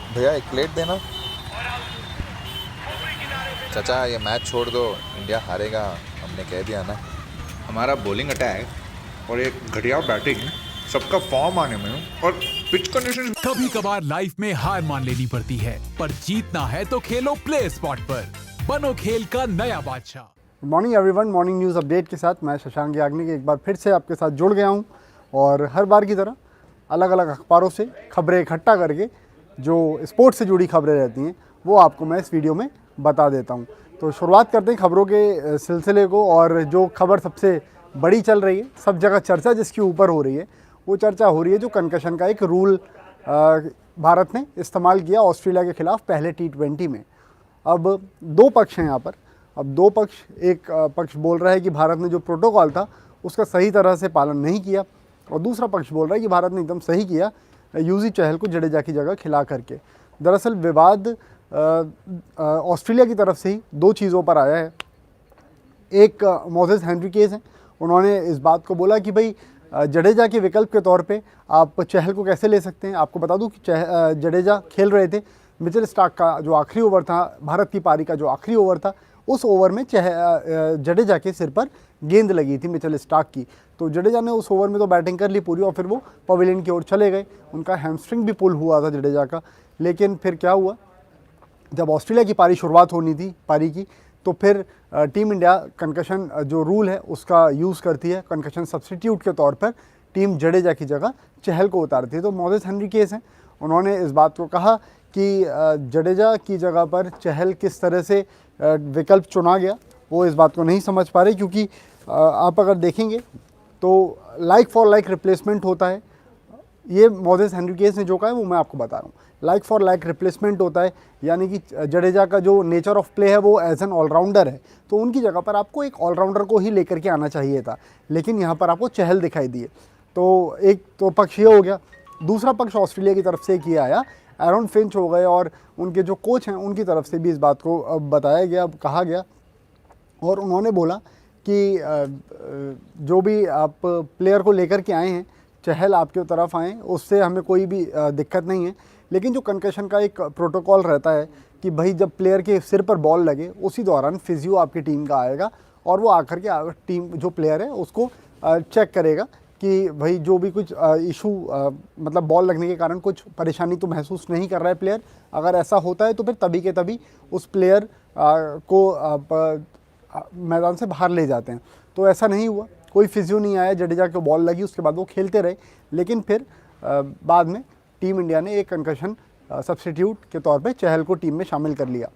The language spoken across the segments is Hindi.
भैया एक प्लेट देना। चाचा ये मैच छोड़ दो, इंडिया हारेगा, हमने कह दिया ना। हमारा बॉलिंग अटैक और एक घटिया बैटिंग, सबका फॉर्म आने में और पिच कंडीशन। कभी कभार लाइफ में हार मान लेनी पड़ती है, पर जीतना है तो खेलो प्ले स्पॉट पर। बनो खेल का नया बादशाह। Good morning everyone. Morning news update के साथ मैं शशांक याग्निक एक बार फिर से आपके साथ जुड़ गया हूं और हर बार की तरह अलग अलग अखबारों से खबरें इकट्ठा करके जो स्पोर्ट्स से जुड़ी खबरें रहती हैं वो आपको मैं इस वीडियो में बता देता हूं। तो शुरुआत करते हैं खबरों के सिलसिले को। और जो खबर सबसे बड़ी चल रही है, सब जगह चर्चा जिसके ऊपर हो रही है, वो चर्चा हो रही है जो कनकशन का एक रूल भारत ने इस्तेमाल किया ऑस्ट्रेलिया के खिलाफ पहले T20 में। अब दो पक्ष हैं यहाँ पर। अब दो पक्ष, एक पक्ष बोल रहा है कि भारत ने जो प्रोटोकॉल था उसका सही तरह से पालन नहीं किया, और दूसरा पक्ष बोल रहा है कि भारत ने एकदम सही किया यूजी चहल को जडेजा की जगह खिला करके। दरअसल विवाद ऑस्ट्रेलिया की तरफ से ही दो चीज़ों पर आया है। एक मोजेस हेनरी केस है, उन्होंने इस बात को बोला कि भाई जडेजा के विकल्प के तौर पे आप चहल को कैसे ले सकते हैं। आपको बता दूं कि जडेजा खेल रहे थे, मिचेल स्टार्क का जो आखिरी ओवर था, भारत की पारी का जो आखिरी ओवर था, उस ओवर में जडेजा के सिर पर गेंद लगी थी मिचेल स्टार्क की। तो जडेजा ने उस ओवर में तो बैटिंग कर ली पूरी और फिर वो पवेलियन की ओर चले गए। उनका हैमस्ट्रिंग भी पुल हुआ था जडेजा का। लेकिन फिर क्या हुआ, जब ऑस्ट्रेलिया की पारी शुरुआत होनी थी पारी की, तो फिर टीम इंडिया कंकशन जो रूल है उसका यूज़ करती है। कंकशन सब्स्टिट्यूट के तौर पर टीम जडेजा की जगह चहल को उतारती है। तो मोजेस हेनरी केस हैं, उन्होंने इस बात को कहा कि जडेजा की जगह पर चहल किस तरह से विकल्प चुना गया वो इस बात को नहीं समझ पा रहे, क्योंकि आप अगर देखेंगे तो लाइक फॉर लाइक रिप्लेसमेंट होता है। ये मोजेस हेनरी केस ने जो कहा है वो मैं आपको बता रहा हूँ। लाइक फॉर लाइक रिप्लेसमेंट होता है, यानी कि जडेजा का जो नेचर ऑफ प्ले है वो एज एन ऑलराउंडर है, तो उनकी जगह पर आपको एक ऑलराउंडर को ही लेकर के आना चाहिए था, लेकिन यहाँ पर आपको चहल दिखाई दिए। तो एक तो पक्ष ये हो गया। दूसरा पक्ष ऑस्ट्रेलिया की तरफ से किया आया, एरन फिंच हो गए और उनके जो कोच हैं उनकी तरफ से भी इस बात को बताया गया, कहा गया, और उन्होंने बोला कि जो भी आप प्लेयर को लेकर के आए हैं, चहल आपके तरफ आए, उससे हमें कोई भी दिक्कत नहीं है। लेकिन जो कंकशन का एक प्रोटोकॉल रहता है कि भाई जब प्लेयर के सिर पर बॉल लगे उसी दौरान फिजियो आपकी टीम का आएगा और वो आकर के टीम जो प्लेयर है उसको चेक करेगा कि भाई जो भी कुछ इशू मतलब बॉल लगने के कारण कुछ परेशानी तो महसूस नहीं कर रहा है प्लेयर। अगर ऐसा होता है तो फिर तभी के तभी उस प्लेयर को मैदान से बाहर ले जाते हैं। तो ऐसा नहीं हुआ, कोई फिजियो नहीं आया, जडेजा को बॉल लगी, उसके बाद वो खेलते रहे। लेकिन फिर बाद में टीम इंडिया ने एक कंकशन सब्स्टिट्यूट के तौर पे चहल को टीम में शामिल कर लिया।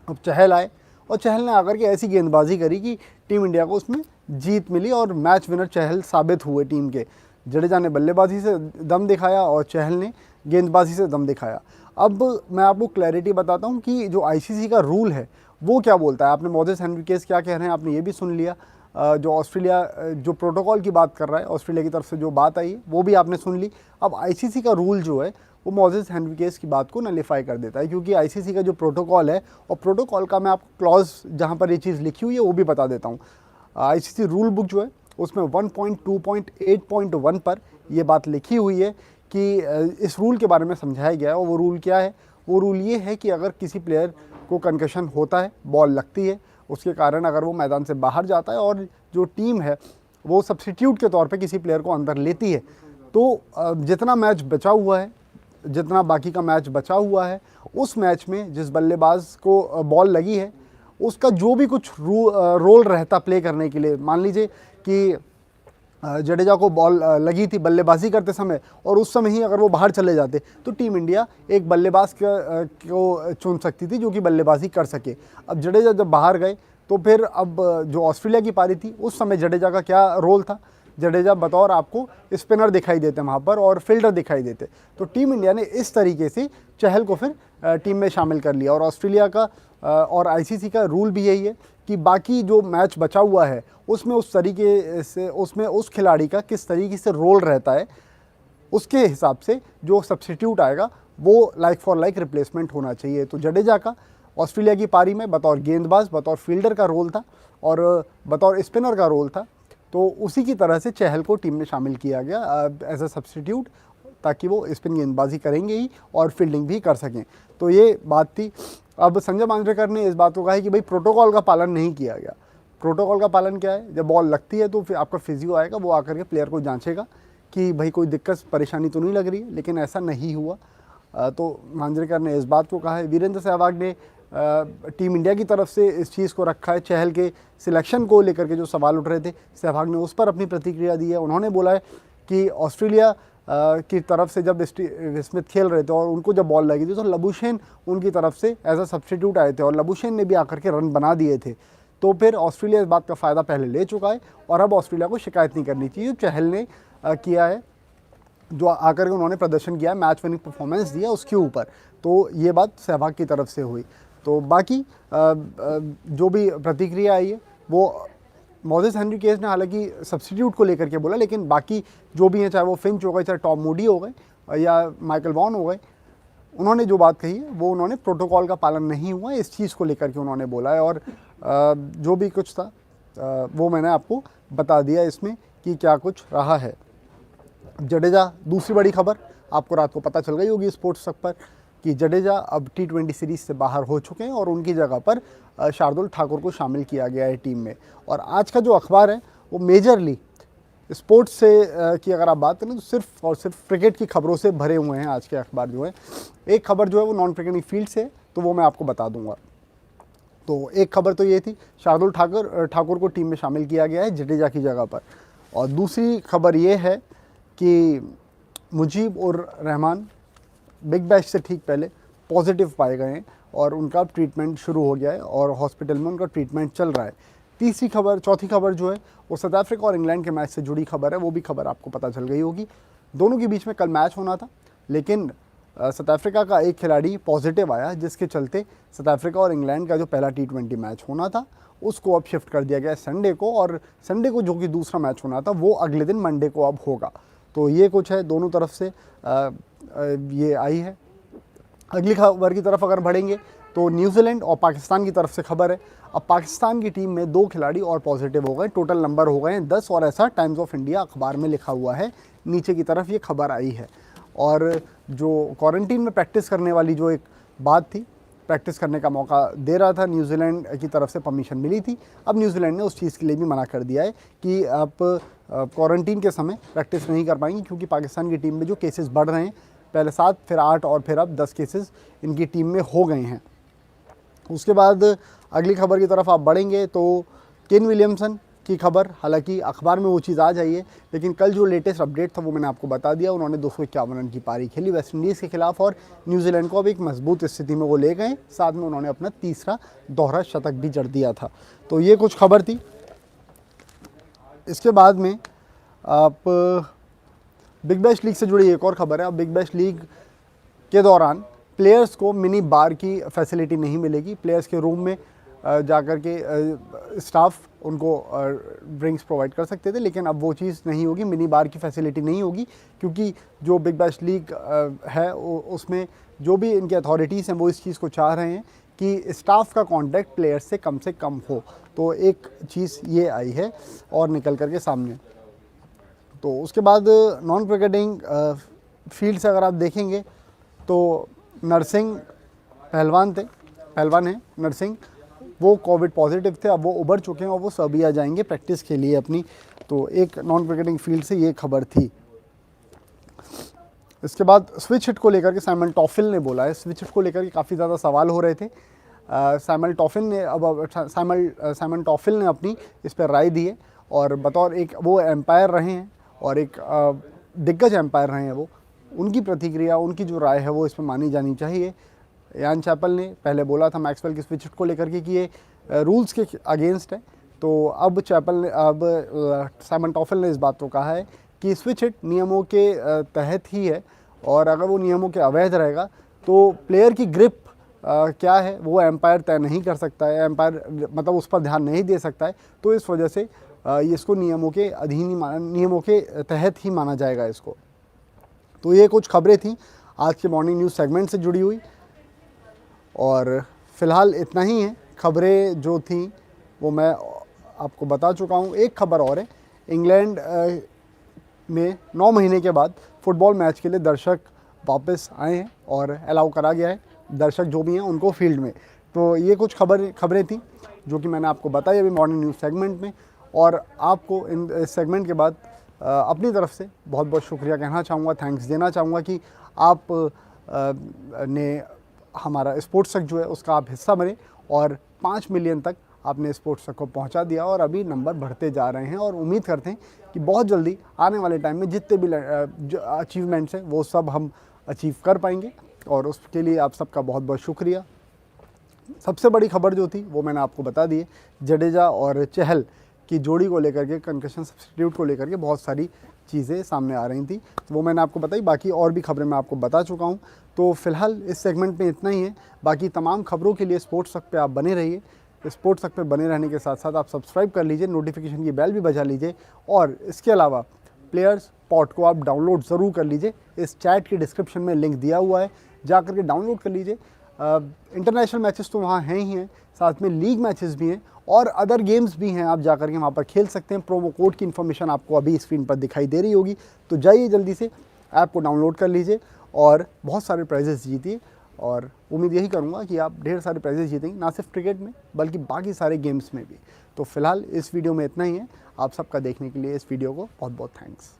अब चहल आए और चहल ने आकर के ऐसी गेंदबाजी करी कि टीम इंडिया को उसमें जीत मिली और मैच विनर चहल साबित हुए टीम के। जडेजा ने बल्लेबाजी से दम दिखाया और चहल ने गेंदबाजी से दम दिखाया। अब मैं आपको क्लैरिटी बताता हूँ कि जो आईसीसी का रूल है वो क्या बोलता है। आपने मोजेस हेनरी केस क्या कह रहे हैं आपने ये भी सुन लिया। जो ऑस्ट्रेलिया जो प्रोटोकॉल की बात कर रहा है, ऑस्ट्रेलिया की तरफ से जो बात आई है वो भी आपने सुन ली। अब आईसीसी का रूल जो है वो मोजेस हेनरी केस की बात को नलीफाई कर देता है, क्योंकि आईसीसी का जो प्रोटोकॉल है, और प्रोटोकॉल का मैं आपको क्लॉज जहाँ पर ये चीज़ लिखी हुई है वो भी बता देता हूँ। आईसीसी रूल बुक जो है उसमें 1.2.8.1 पर यह बात लिखी हुई है कि इस रूल के बारे में समझाया गया है। और वो रूल क्या है, वो रूल ये है कि अगर किसी प्लेयर को कंकशन होता है, बॉल लगती है, उसके कारण अगर वो मैदान से बाहर जाता है और जो टीम है वो सब्स्टिट्यूट के तौर पे किसी प्लेयर को अंदर लेती है, तो जितना मैच बचा हुआ है, जितना बाकी का मैच बचा हुआ है, उस मैच में जिस बल्लेबाज को बॉल लगी है उसका जो भी कुछ रोल रहता प्ले करने के लिए, मान लीजिए कि जडेजा को बॉल लगी थी बल्लेबाजी करते समय और उस समय ही अगर वो बाहर चले जाते तो टीम इंडिया एक बल्लेबाज को चुन सकती थी जो कि बल्लेबाजी कर सके। अब जडेजा जब बाहर गए तो फिर अब जो ऑस्ट्रेलिया की पारी थी उस समय जडेजा का क्या रोल था। जडेजा बतौर आपको स्पिनर दिखाई देते वहाँ पर और फील्डर दिखाई देते। तो टीम इंडिया ने इस तरीके से चहल को फिर टीम में शामिल कर लिया। और ऑस्ट्रेलिया का और आईसीसी का रूल भी यही है कि बाकी जो मैच बचा हुआ है उसमें उस तरीके से उसमें उस खिलाड़ी का किस तरीके से रोल रहता है, उसके हिसाब से जो सब्स्टिट्यूट आएगा वो लाइक फॉर लाइक रिप्लेसमेंट होना चाहिए। तो जडेजा का ऑस्ट्रेलिया की पारी में बतौर गेंदबाज, बतौर फील्डर का रोल था और बतौर स्पिनर का रोल था। तो उसी की तरह से चहल को टीम में शामिल किया गया एज अ सब्स्टिट्यूट। ताकि वो स्पिन गेंदबाजी करेंगे ही और फील्डिंग भी कर सकें। तो ये बात थी। अब संजय मांजरेकर ने इस बात को कहा है कि भाई प्रोटोकॉल का पालन नहीं किया गया। प्रोटोकॉल का पालन क्या है, जब बॉल लगती है तो फिर आपका फिजियो आएगा, वो आकर के प्लेयर को जांचेगा कि भाई कोई दिक्कत परेशानी तो नहीं लग रही है, लेकिन ऐसा नहीं हुआ। तो मांजरेकर ने इस बात को कहा है। वीरेंद्र सहवाग ने टीम इंडिया की तरफ से इस चीज़ को रखा है, चहल के सिलेक्शन को लेकर के जो सवाल उठ रहे थे, सहवाग ने उस पर अपनी प्रतिक्रिया दी है। उन्होंने बोला है कि ऑस्ट्रेलिया की तरफ से जब स्मिथ खेल रहे थे और उनको जब बॉल लगी थी तो लबुशेन उनकी तरफ से एज अ सब्स्टिट्यूट आए थे और लबुशेन ने भी आकर के रन बना दिए थे। तो फिर ऑस्ट्रेलिया इस बात का फ़ायदा पहले ले चुका है और अब ऑस्ट्रेलिया को शिकायत नहीं करनी चाहिए। चहल ने किया है, जो आकर के उन्होंने प्रदर्शन किया, मैच विनिंग परफॉर्मेंस दिया उसके ऊपर। तो ये बात सहवाग की तरफ से हुई। तो बाकी जो भी प्रतिक्रिया आई है वो मोजेस हेनरिकेज ने हालांकि सब्स्टिट्यूट को लेकर के बोला, लेकिन बाकी जो भी हैं, चाहे वो फिंच हो गए, चाहे टॉम मूडी हो गए या माइकल वॉन हो गए, उन्होंने जो बात कही है वो उन्होंने प्रोटोकॉल का पालन नहीं हुआ इस चीज़ को लेकर के उन्होंने बोला है। और जो भी कुछ था वो मैंने आपको बता दिया इसमें कि क्या कुछ रहा है। जडेजा, दूसरी बड़ी खबर आपको रात को पता चल गई होगी स्पोर्ट्स तक पर कि जडेजा अब T20 सीरीज़ से बाहर हो चुके हैं और उनकी जगह पर शार्दुल ठाकुर को शामिल किया गया है टीम में। और आज का जो अखबार है वो मेजरली स्पोर्ट्स से की अगर आप बात करें तो सिर्फ और सिर्फ क्रिकेट की खबरों से भरे हुए हैं आज के अखबार जो है। एक खबर जो है वो नॉन क्रिकेटिंग फील्ड से, तो वो मैं आपको बता दूंगा। तो एक खबर तो ये थी, शार्दुल ठाकुर को टीम में शामिल किया गया है जडेजा की जगह पर। और दूसरी खबर ये है कि मुजीब उर रहमान बिग बैश से ठीक पहले पॉजिटिव पाए गए हैं और उनका ट्रीटमेंट शुरू हो गया है और हॉस्पिटल में उनका ट्रीटमेंट चल रहा है। चौथी खबर जो है वो साउथ अफ्रीका और इंग्लैंड के मैच से जुड़ी खबर है। वो भी खबर आपको पता चल गई होगी। दोनों के बीच में कल मैच होना था, लेकिन साउथ अफ्रीका का एक खिलाड़ी पॉजिटिव आया, जिसके चलते साउथ अफ्रीका और इंग्लैंड का जो पहला T20 मैच होना था उसको अब शिफ्ट कर दिया गया संडे को, और संडे को जो कि दूसरा मैच होना था वो अगले दिन मंडे को अब होगा। तो ये कुछ है, दोनों तरफ से ये आई है। अगली खबर की तरफ अगर बढ़ेंगे तो न्यूजीलैंड और पाकिस्तान की तरफ से खबर है। अब पाकिस्तान की टीम में 2 खिलाड़ी और पॉजिटिव हो गए, टोटल नंबर हो गए हैं 10, और ऐसा टाइम्स ऑफ इंडिया अखबार में लिखा हुआ है, नीचे की तरफ ये खबर आई है। और जो क्वारंटीन में प्रैक्टिस करने वाली जो एक बात थी, प्रैक्टिस करने का मौका दे रहा था, न्यूजीलैंड की तरफ से परमिशन मिली थी। अब न्यूजीलैंड ने उस चीज़ के लिए भी मना कर दिया है कि आप क्वारंटीन के समय प्रैक्टिस नहीं कर पाएंगे, क्योंकि पाकिस्तान की टीम में जो केसेस बढ़ रहे हैं, पहले 7 फिर 8 और फिर अब 10 केसेस इनकी टीम में हो गए हैं। उसके बाद अगली खबर की तरफ आप बढ़ेंगे तो केन विलियमसन की खबर, हालांकि अखबार में वो चीज़ आ जाइए, लेकिन कल जो लेटेस्ट अपडेट था वो मैंने आपको बता दिया। उन्होंने 251 रन की पारी खेली वेस्ट इंडीज़ के खिलाफ और न्यूजीलैंड को अब एक मजबूत स्थिति में वो ले गए। साथ में उन्होंने अपना तीसरा दोहरा शतक भी जड़ दिया था। तो ये कुछ खबर थी। इसके बाद में आप बिग बैश लीग से जुड़ी एक और खबर है। अब बिग बैश लीग के दौरान प्लेयर्स को मिनी बार की फैसिलिटी नहीं मिलेगी। प्लेयर्स के रूम में जाकर के स्टाफ उनको ड्रिंक्स प्रोवाइड कर सकते थे, लेकिन अब वो चीज़ नहीं होगी, मिनी बार की फैसिलिटी नहीं होगी, क्योंकि जो बिग बैश लीग है उसमें जो भी इनके अथॉरिटीज़ हैं वो इस चीज़ को चाह रहे हैं कि स्टाफ का कांटेक्ट प्लेयर्स से कम हो। तो एक चीज़ ये आई है और निकल करके सामने। तो उसके बाद नॉन क्रिकेटिंग फील्ड से अगर आप देखेंगे तो नरसिंह पहलवान हैं नरसिंह, वो कोविड पॉजिटिव थे, अब वो उभर चुके हैं और वो सर्बिया जाएंगे प्रैक्टिस के लिए अपनी। तो एक नॉन क्रिकेटिंग फील्ड से ये खबर थी। इसके बाद स्विच हिट को लेकर के साइमन टॉफिल ने बोला है। स्विच हिट को लेकर के काफ़ी ज़्यादा सवाल हो रहे थे। साइमन टॉफिल ने अपनी इस पर राय दी है और बतौर एक वो एम्पायर रहे हैं और एक दिग्गज एम्पायर रहे हैं, वो उनकी प्रतिक्रिया, उनकी जो राय है वो इस पर मानी जानी चाहिए। यान चैपल ने पहले बोला था मैक्सवेल के स्विच हिट को लेकर के कि ये रूल्स के अगेंस्ट है, तो अब साइमन टॉफिल ने इस बात को कहा है कि स्विच हिट नियमों के तहत ही है, और अगर वो नियमों के अवैध रहेगा तो प्लेयर की ग्रिप क्या है वो एम्पायर तय नहीं कर सकता है, एम्पायर मतलब उस पर ध्यान नहीं दे सकता है। तो इस वजह से इसको नियमों के अधीन नियमों के तहत ही माना जाएगा इसको। तो ये कुछ खबरें थी आज के मॉर्निंग न्यूज़ सेगमेंट से जुड़ी हुई, और फ़िलहाल इतना ही है। खबरें जो थी वो मैं आपको बता चुका हूँ। एक खबर और है, इंग्लैंड में 9 महीने के बाद फुटबॉल मैच के लिए दर्शक वापस आए हैं और अलाउ करा गया है दर्शक जो भी हैं उनको फील्ड में। तो ये कुछ खबरें थी जो कि मैंने आपको बताई अभी मॉर्निंग न्यूज़ सेगमेंट में, और आपको इस सेगमेंट के बाद अपनी तरफ से बहुत बहुत शुक्रिया कहना चाहूँगा, थैंक्स देना चाहूँगा कि आप ने हमारा स्पोर्ट्स तक जो है उसका आप हिस्सा बने और 5 मिलियन तक आपने स्पोर्ट्स तक को पहुंचा दिया, और अभी नंबर बढ़ते जा रहे हैं और उम्मीद करते हैं कि बहुत जल्दी आने वाले टाइम में जितने भी जो अचीवमेंट्स हैं वो सब हम अचीव कर पाएंगे, और उसके लिए आप सबका बहुत बहुत शुक्रिया। सबसे बड़ी खबर जो थी वो मैंने आपको बता दी है, जडेजा और चहल की जोड़ी को लेकर के, कंकशन सब्स्टिट्यूट को लेकर के बहुत सारी चीज़ें सामने आ रही थी, तो वो मैंने आपको बताई। बाकी और भी खबरें मैं आपको बता चुका हूँ। तो फिलहाल इस सेगमेंट में इतना ही है। बाकी तमाम खबरों के लिए स्पोर्ट्स तक पे आप बने रहिए। स्पोर्ट्स तक पे बने रहने के साथ साथ आप सब्सक्राइब कर लीजिए, नोटिफिकेशन की बेल भी बजा लीजिए, और इसके अलावा प्लेयर्स पॉट को आप डाउनलोड ज़रूर कर लीजिए। इस चैट की डिस्क्रिप्शन में लिंक दिया हुआ है, जा करके डाउनलोड कर लीजिए। इंटरनेशनल मैचेस तो वहाँ हैं ही हैं, साथ में लीग मैचेस भी हैं और अदर गेम्स भी हैं, आप जा करके वहाँ पर खेल सकते हैं। प्रोमो कोड की इन्फॉर्मेशन आपको अभी स्क्रीन पर दिखाई दे रही होगी, तो जाइए जल्दी से ऐप को डाउनलोड कर लीजिए और बहुत सारे प्राइजेस जीतिए, और उम्मीद यही करूँगा कि आप ढेर सारे प्राइजेस जीतेंगे, ना सिर्फ क्रिकेट में बल्कि बाकी सारे गेम्स में भी। तो फिलहाल इस वीडियो में इतना ही है। आप सबका देखने के लिए इस वीडियो को बहुत बहुत थैंक्स।